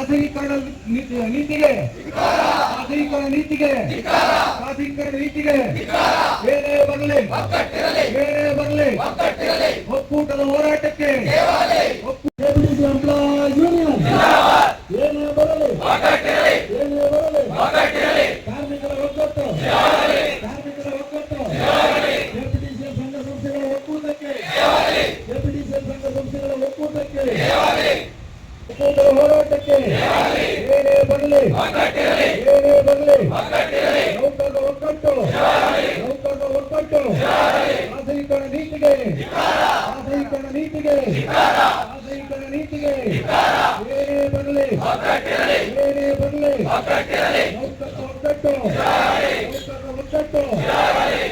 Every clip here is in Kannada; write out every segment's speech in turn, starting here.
ಖಾಸಗೀಕರಣ ನೀತಿಗೆ ಖಾಸಗೀಕರಣ ನೀತಿಗೆ ಏನೇ ಬರಲಿ ಒಕ್ಕೂಟದ ಹೋರಾಟಕ್ಕೆ ಎಂಪ್ಲಾಯ್ ಯೂನಿಯನ್ ಏನೇ ಬರಲಿ ಕಾರ್ಮಿಕರ ಒಕ್ಕೂಟ ಕೆಪಿಟಿಸಿಎಲ್ ಸಂಘ ಸಂಸ್ಥೆಗಳ ಒಕ್ಕೂಟಕ್ಕೆ ಒಕ್ಕೂಟದ ಹೋರಾಟಕ್ಕೆ ಏನೇ ಬರಲಿ ನೌಕರರ ಒಕ್ಕಟ್ಟು ಖಾಸಗೀಕರಣ ನೀತಿಗೆ ಏನೇ ಬರಲಿ ನೌಕರರ ಒಕ್ಕಟ್ಟು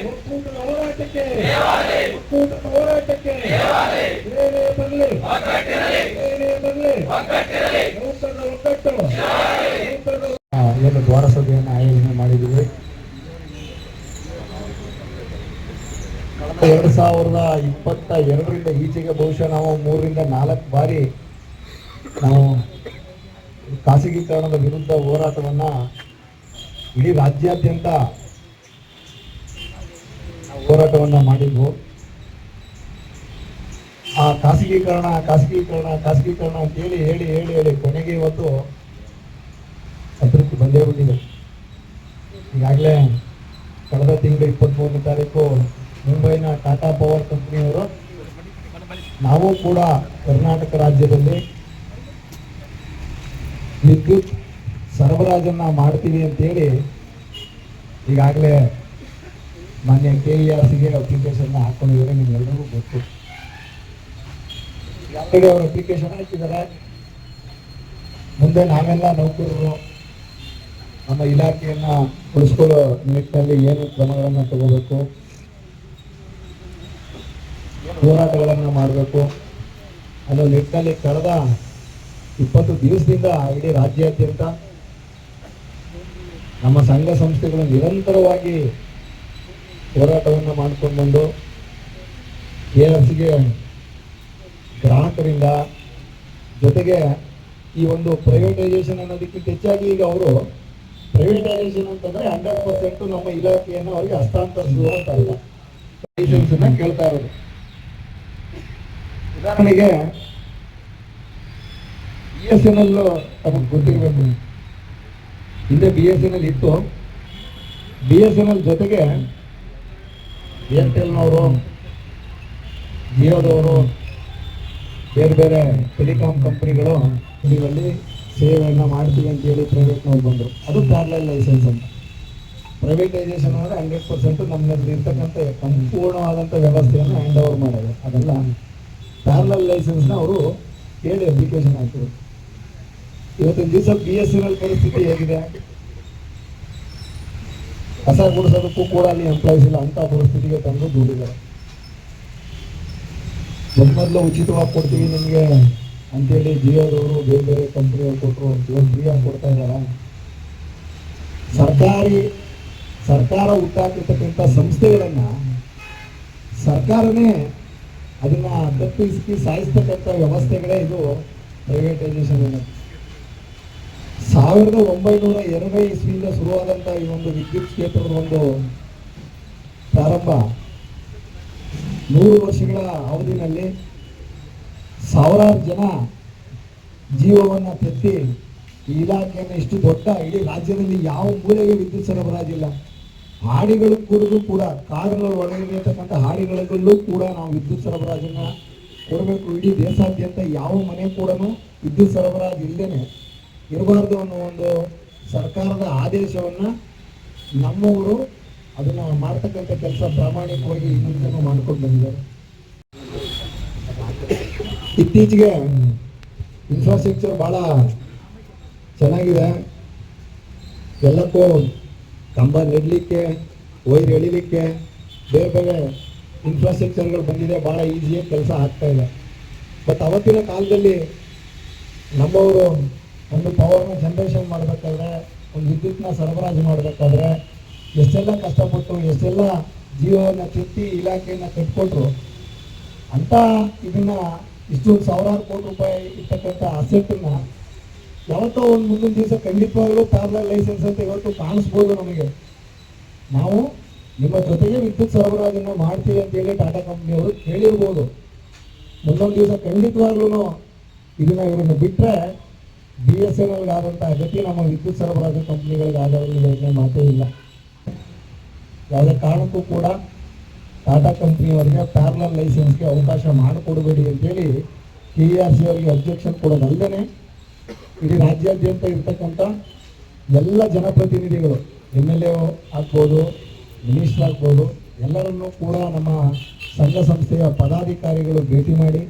ಒಕ್ಕೂಟದ ಹೋರಾಟಕ್ಕೆ ಏನೇ ಬರಲಿ ನೌಕರರ ಒಕ್ಕಟ್ಟು ಏನು ದ್ವಾರ ಸಭೆಯನ್ನು ಆಯೋಜನೆ ಮಾಡಿದ್ದೀವಿ. 2022ರಿಂದ ಈಚೆಗೆ ಬಹುಶಃ ನಾವು 3 ರಿಂದ 4 ಬಾರಿ ನಾವು ಖಾಸಗೀಕರಣದ ವಿರುದ್ಧ ಹೋರಾಟವನ್ನ ಇಡೀ ರಾಜ್ಯಾದ್ಯಂತ ಹೋರಾಟವನ್ನ ಮಾಡಿದ್ವು. ಆ ಖಾಸಗೀಕರಣ ಅಂತ ಹೇಳಿ ಕೊನೆಗೆ ಇವತ್ತು ಅತೃಪ್ತಿ ಬಂದೇ ಬಂದಿದೆ. ಈಗಾಗಲೇ ಕಳೆದ ತಿಂಗಳು 23ನೇ ತಾರೀಕು ಮುಂಬೈನ ಟಾಟಾ ಪವರ್ ಕಂಪನಿಯವರು ನಾವು ಕೂಡ ಕರ್ನಾಟಕ ರಾಜ್ಯದಲ್ಲಿ ವಿದ್ಯುತ್ ಸರಬರಾಜನ್ನ ಮಾಡ್ತೀವಿ ಅಂತೇಳಿ ಈಗಾಗಲೇ ಮಾನ್ಯ KERCಗೆ ಅಪ್ಲಿಕೇಶನ್ ಹಾಕೊಂಡಿದ್ದಾರೆ. ನಿಮ್ಗೆಲ್ಲರಿಗೂ ಗೊತ್ತು. ಆಲ್ರೆಡಿ ಅವರು ಅಪ್ಲಿಕೇಶನ್ ಹಾಕಿದ್ದಾರೆ. ಮುಂದೆ ನಾವೆಲ್ಲ ನೌಕರರು ನಮ್ಮ ಇಲಾಖೆಯನ್ನ ಉಳಿಸ್ಕೊಳ್ಳೋ ನಿಟ್ಟಿನಲ್ಲಿ ಏನು ಕ್ರಮಗಳನ್ನು ತಗೋಬೇಕು, ಹೋರಾಟಗಳನ್ನು ಮಾಡಬೇಕು ಅನ್ನೋ ನಿಟ್ಟಿನಲ್ಲಿ ಕಳೆದ 20 ದಿವಸದಿಂದ ಇಡೀ ರಾಜ್ಯಾದ್ಯಂತ ನಮ್ಮ ಸಂಘ ಸಂಸ್ಥೆಗಳು ನಿರಂತರವಾಗಿ ಹೋರಾಟವನ್ನು ಮಾಡ್ಕೊಂಡು ಬಂದು KERCಗೆ ಗ್ರಾಹಕರಿಂದ ಜೊತೆಗೆ ಈ ಒಂದು ಪ್ರೈವೇಟೈಸೇಷನ್ ಅನ್ನೋದಕ್ಕಿಂತ ಹೆಚ್ಚಾಗಿ ಈಗ ಅವರು ಪ್ರೈವೇಟೈಸೇಷನ್ ಅಂತಂದ್ರೆ 100% ನಮ್ಮ ಇಲಾಖೆಯನ್ನು ಅವರಿಗೆ ಹಸ್ತಾಂತರಿಸುವಂತ ಅಲ್ಲ, ಲೈಸೆನ್ಸ್ ಅನ್ನ ಕೇಳ್ತಾ ಇರೋದು. ಉದಾಹರಣೆಗೆ BSNL ತಮಗೆ ಗೊತ್ತಿರಬೇಕು, ಹಿಂದೆ BSNL ಇತ್ತು. BSNL ಜೊತೆಗೆ ಏರ್ಟೆಲ್ನವರು, ಜಿಯೋದವರು, ಬೇರೆ ಬೇರೆ ಟೆಲಿಕಾಂ ಕಂಪನಿಗಳು ಇದರಲ್ಲಿ ಸೇವೆಯನ್ನು ಮಾಡ್ತೀವಿ ಅಂತ ಹೇಳಿ ಪ್ರೈವೇಟ್ನವ್ರು ಬಂದರು. ಅದು ಪ್ಯಾರಲಲ್ ಲೈಸೆನ್ಸ್ ಅಂತ. ಪ್ರೈವೇಟೈಸೇಷನ್ ಅಂದರೆ 100% ನಮ್ಮಲ್ಲಿ ಇರ್ತಕ್ಕಂಥ ಸಂಪೂರ್ಣವಾದಂಥ ವ್ಯವಸ್ಥೆಯನ್ನು ಹ್ಯಾಂಡ್ ಓವರ್ ಮಾಡೋದು. ಅದೆಲ್ಲ ಪ್ಯಾರಲಲ್ ಲೈಸೆನ್ಸ್ನ ಅವರು ಕೇಳಿ ಅಪ್ಲಿಕೇಶನ್ ಹಾಕಿದ್ರು. ಇವತ್ತಿನ ದಿವಸ BSNL ಪರಿಸ್ಥಿತಿ ಹೇಗಿದೆ? ಕಸ ಗುಡಿಸೋದಕ್ಕೂ ಕೂಡ ಅಲ್ಲಿ ಎಂಪ್ಲಾಯೀಸ್ ಇಲ್ಲ, ಅಂಥ ಪರಿಸ್ಥಿತಿಗೆ ತಂದು ದುಡಿದ್ದಾರೆ. ಮೊದಲು ಉಚಿತವಾಗಿ ಕೊಡ್ತೀವಿ ನಿಮಗೆ ಅಂತೇಳಿ ಜಿಯೋದವರು ಬೇರೆ ಬೇರೆ ಕಂಪ್ನಿಯವ್ರು ಕೊಟ್ಟರು, ಇವತ್ತು ಫ್ರೀಯಾಗಿ ಕೊಡ್ತಾ ಇದ್ದಾರ. ಸರ್ಕಾರ ಹುಟ್ಟಾಕಿರ್ತಕ್ಕಂಥ ಸಂಸ್ಥೆಗಳನ್ನ ಸರ್ಕಾರನೇ ಅದನ್ನ ತಪ್ಪಿಸಿ ಸಾಯಿಸ್ತಕ್ಕಂಥ ವ್ಯವಸ್ಥೆಗಳೇ ಇದು ಪ್ರೈವೇಟೈಸೇಷನ್ ಅನ್ನೋದು. 1902 ಇಸ್ವಿಯಿಂದ ಶುರುವಾದಂಥ ಈ ಒಂದು ವಿದ್ಯುತ್ ಕ್ಷೇತ್ರದ ಒಂದು ಪ್ರಾರಂಭ 100 ವರ್ಷಗಳ ಅವಧಿನಲ್ಲಿ ಸಾವಿರಾರು ಜನ ಜೀವವನ್ನು ತೆತ್ತಿ ಈ ಇಲಾಖೆಯನ್ನು ಇಷ್ಟು ದೊಡ್ಡ ಇಡೀ ರಾಜ್ಯದಲ್ಲಿ ಯಾವ ಮೂಲೆಗೆ ವಿದ್ಯುತ್ ಸರಬರಾಜಿಲ್ಲ. ಹಾಡಿಗಳು ಕೂಡ ಕಾಡುಗಳ ಒಳಗಿರತಕ್ಕಂಥ ಹಾಡಿಗಳಲ್ಲೂ ಕೂಡ ನಾವು ವಿದ್ಯುತ್ ಸರಬರಾಜನ್ನ ಕೊಡಬೇಕು. ಇಡೀ ದೇಶಾದ್ಯಂತ ಯಾವ ಮನೆ ಕೂಡ ವಿದ್ಯುತ್ ಸರಬರಾಜು ಇಲ್ಲದೇನೆ ಇರಬಾರ್ದು ಅನ್ನೋ ಒಂದು ಸರ್ಕಾರದ ಆದೇಶವನ್ನ ನಮ್ಮವರು ಅದನ್ನ ಮಾಡ್ತಕ್ಕಂಥ ಕೆಲಸ ಪ್ರಾಮಾಣಿಕವಾಗಿ ಮುಂಚೆನೂ ಮಾಡ್ಕೊಂಡು ಬಂದಿದ್ದಾರೆ. ಇತ್ತೀಚೆಗೆ ಇನ್ಫ್ರಾಸ್ಟ್ರಕ್ಚರ್ ಬಹಳ ಚೆನ್ನಾಗಿದೆ. ಎಲ್ಲಕ್ಕೂ ಕಂಬ ನೆಡಲಿಕ್ಕೆ, ವೈರ್ ಎಳಿಲಿಕ್ಕೆ ಬೇರೆ ಬೇರೆ ಇನ್ಫ್ರಾಸ್ಟ್ರಕ್ಚರ್ಗಳು ಬಂದಿದೆ. ಭಾಳ ಈಸಿಯಾಗಿ ಕೆಲಸ ಆಗ್ತಾ ಇದೆ. ಬಟ್ ಅವತ್ತಿನ ಕಾಲದಲ್ಲಿ ನಮ್ಮವರು ಒಂದು ಪವರ್ನ ಜನ್ರೇಷನ್ ಮಾಡಬೇಕಾದ್ರೆ, ಒಂದು ವಿದ್ಯುತ್ನ ಸರಬರಾಜು ಮಾಡಬೇಕಾದ್ರೆ ಎಷ್ಟೆಲ್ಲ ಕಷ್ಟಪಟ್ಟು ಎಷ್ಟೆಲ್ಲ ಜೀವವನ್ನು ತೆತ್ತಿ ಇಲಾಖೆಯನ್ನು ಕಟ್ಕೊಟ್ರು. ಅಂತ ಇದನ್ನ ಇಷ್ಟೊಂದು 1000 ಕೋಟಿ ರೂಪಾಯಿ ಇರ್ತಕ್ಕಂಥ ಅಸೆಟ್ಟನ್ನ ಯಾವತ್ತೋ ಒಂದು ಮುಂದಿನ ದಿವಸ ಖಂಡಿತವಾಗಲೂ ಪ್ಯಾರಲಲ್ ಲೈಸೆನ್ಸ್ ಅಂತ ಇವತ್ತು ಕಾಣಿಸ್ಬೋದು ನಮಗೆ. ನಾವು ನಿಮ್ಮ ಜೊತೆಗೆ ವಿದ್ಯುತ್ ಸರಬರಾಜನ್ನು ಮಾಡ್ತೀವಿ ಅಂತೇಳಿ ಟಾಟಾ ಕಂಪ್ನಿಯವರು ಹೇಳಿರ್ಬೋದು. ಮುಂದೊಂದು ದಿವಸ ಖಂಡಿತವಾಗ್ಲೂ ಇವ್ರನ್ನ ಬಿಟ್ಟರೆ BSNL ಆದಂಥ ಗತಿ ನಮ್ಮ ವಿದ್ಯುತ್ ಸರಬರಾಜು ಕಂಪ್ನಿಗಳಿಗೆ ಆಗೋದ್ರಲ್ಲಿ ಯೋಚನೆ ಮಾತೇ ಇಲ್ಲ. ಯಾವುದೇ ಕಾರಣಕ್ಕೂ ಕೂಡ ಟಾಟಾ ಕಂಪ್ನಿಯವರಿಗೆ ಪ್ಯಾರಲಲ್ ಲೈಸೆನ್ಸ್ಗೆ ಅವಕಾಶ ಮಾಡಿಕೊಡಬೇಡಿ ಅಂತೇಳಿ KERC ಅವರಿಗೆ ಅಬ್ಜೆಕ್ಷನ್ ಕೊಡೋದಲ್ಲದೆ ಇಡೀ ರಾಜ್ಯಾದ್ಯಂತ ಇರ್ತಕ್ಕಂಥ ಎಲ್ಲ ಜನಪ್ರತಿನಿಧಿಗಳು MLA ಆಗ್ಬೋದು, ಮಿನಿಸ್ಟರ್ ಆಗ್ಬೋದು, ಎಲ್ಲರನ್ನೂ ಕೂಡ ನಮ್ಮ ಸಂಘ ಸಂಸ್ಥೆಯ ಪದಾಧಿಕಾರಿಗಳು ಭೇಟಿ ಮಾಡಿ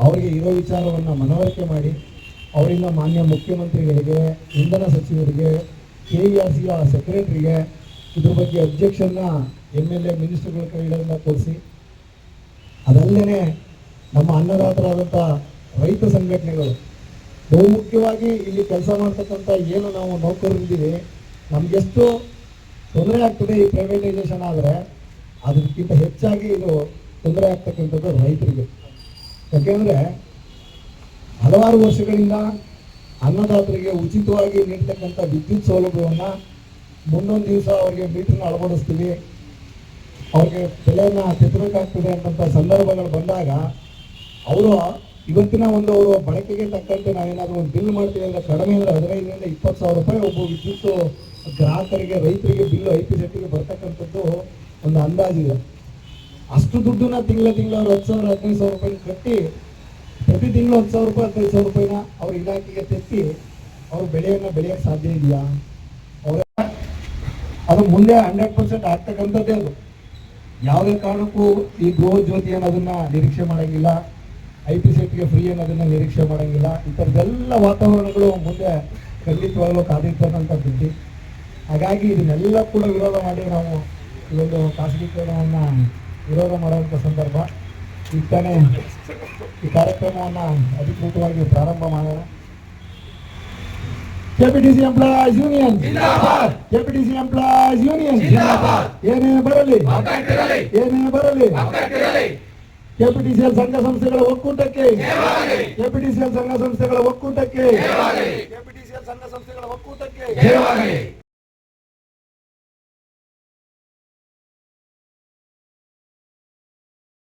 ಅವರಿಗೆ ಇರೋ ವಿಚಾರವನ್ನು ಮನವರಿಕೆ ಮಾಡಿ ಅವರಿಂದ ಮಾನ್ಯ ಮುಖ್ಯಮಂತ್ರಿಗಳಿಗೆ, ಇಂಧನ ಸಚಿವರಿಗೆ, KERCಯ ಸೆಕ್ರೆಟರಿಗೆ ಇದ್ರ ಬಗ್ಗೆ ಅಬ್ಜೆಕ್ಷನ್ನ MLA ಮಿನಿಸ್ಟರ್ಗಳ ಕೈಗಳಿಂದ ಕೊಡಿಸಿ, ಅದಲ್ಲದೆ ನಮ್ಮ ಅನ್ನದಾತರಾದಂಥ ರೈತ ಸಂಘಟನೆಗಳು ಬಹುಮುಖ್ಯವಾಗಿ ಇಲ್ಲಿ ಕೆಲಸ ಮಾಡ್ತಕ್ಕಂಥ ಏನು ನಾವು ನೌಕರರಿದ್ದೀವಿ, ನಮಗೆಷ್ಟು ತೊಂದರೆ ಆಗ್ತದೆ ಈ ಪ್ರೈವೇಟೈಸೇಷನ್ ಆದರೆ ಅದಕ್ಕಿಂತ ಹೆಚ್ಚಾಗಿ ಇದು ತೊಂದರೆ ಆಗ್ತಕ್ಕಂಥದ್ದು ರೈತರಿಗೆ. ಯಾಕೆಂದರೆ ಹಲವಾರು ವರ್ಷಗಳಿಂದ ಅನ್ನದಾತರಿಗೆ ಉಚಿತವಾಗಿ ನೀಡ್ತಕ್ಕಂಥ ವಿದ್ಯುತ್ ಸೌಲಭ್ಯವನ್ನು ಮುಂದೊಂದು ದಿವಸ ಅವರಿಗೆ ಮೀಟರ್ನ ಅಳವಡಿಸ್ತೀವಿ, ಅವ್ರಿಗೆ ಬೆಲೆಯನ್ನು ತೆತ್ತಬೇಕಾಗ್ತದೆ ಅಂತಂಥ ಸಂದರ್ಭಗಳು ಬಂದಾಗ ಅವರು ಇವತ್ತಿನ ಒಂದು ಅವರು ಬಳಕೆಗೆ ತಕ್ಕಂತೆ ನಾವೇನಾದರೂ ಒಂದು ಬಿಲ್ ಮಾಡ್ತೀವಿ ಅಂದರೆ ಕಡಿಮೆ ಅಂದರೆ 15,000 ರಿಂದ 20,000 ರೂಪಾಯಿ ಒಬ್ಬ ವಿದ್ಯುತ್ ಗ್ರಾಹಕರಿಗೆ, ರೈತರಿಗೆ ಬಿಲ್ಲು IPSETಗೆ ಬರ್ತಕ್ಕಂಥದ್ದು ಒಂದು ಅಂದಾಜಿದೆ. ಅಷ್ಟು ದುಡ್ಡನ್ನ ತಿಂಗಳ ಅವ್ರು 10,000 15,000 ರೂಪಾಯಿ ಕಟ್ಟಿ ಪ್ರತಿ ತಿಂಗಳು 10,000 ರೂಪಾಯಿ 15,000 ರೂಪಾಯಿನ ಅವ್ರ ಇಲಾಖೆಗೆ ತೆತ್ತಿ ಅವ್ರ ಬೆಳೆಯನ್ನು ಬೆಳೆಯೋಕ್ಕೆ ಸಾಧ್ಯ ಇದೆಯಾ? ಅವರ ಅದು ಮುಂದೆ 100% ಆಗ್ತಕ್ಕಂಥದ್ದೇ. ಅದು ಯಾವುದೇ ಕಾರಣಕ್ಕೂ ಈ ಗೃಹ ಜ್ಯೋತಿ ಅನ್ನೋದನ್ನ ನಿರೀಕ್ಷೆ ಮಾಡೋಂಗಿಲ್ಲ, IPSETಗೆ ಫ್ರೀ ಅನ್ನೋದನ್ನ ನಿರೀಕ್ಷೆ ಮಾಡೋಂಗಿಲ್ಲ. ಈ ಥರದ್ದೆಲ್ಲ ವಾತಾವರಣಗಳು ಮುಂದೆ ಖಂಡಿತವಾಗಲೂ ಕಾದಿರ್ತಕ್ಕಂಥದ್ದು. ಹಾಗಾಗಿ ಇದನ್ನೆಲ್ಲ ಕೂಡ ವಿರೋಧ ಮಾಡಿ ನಾವು ಈ ಒಂದು ಖಾಸಗೀಕರಣವನ್ನು ವಿರೋಧ ಮಾಡುವಂಥ ಸಂದರ್ಭ. ಈಗ ತಾನೇ ಈ ಕಾರ್ಯಕ್ರಮವನ್ನು ಅಧಿಕೃತವಾಗಿ ಪ್ರಾರಂಭ ಮಾಡೋಣ. KPTC ಎಂಪ್ಲಾಯೀಸ್ ಯೂನಿಯನ್ ಜಿಂದಾಬಾದ್, KPTC ಎಂಪ್ಲಾಯೀಸ್ ಯೂನಿಯನ್ ಜಿಂದಾಬಾದ್. ಏನೇ ಬರಲಿ KPTCL ಸಂಘ ಸಂಸ್ಥೆಗಳ ಒಕ್ಕೂಟಕ್ಕೆ, KPTCL ಸಂಘ ಸಂಸ್ಥೆಗಳ ಒಕ್ಕೂಟಕ್ಕೆ, KPTCL ಸಂಘ ಸಂಸ್ಥೆಗಳ ಒಕ್ಕೂಟಕ್ಕೆ.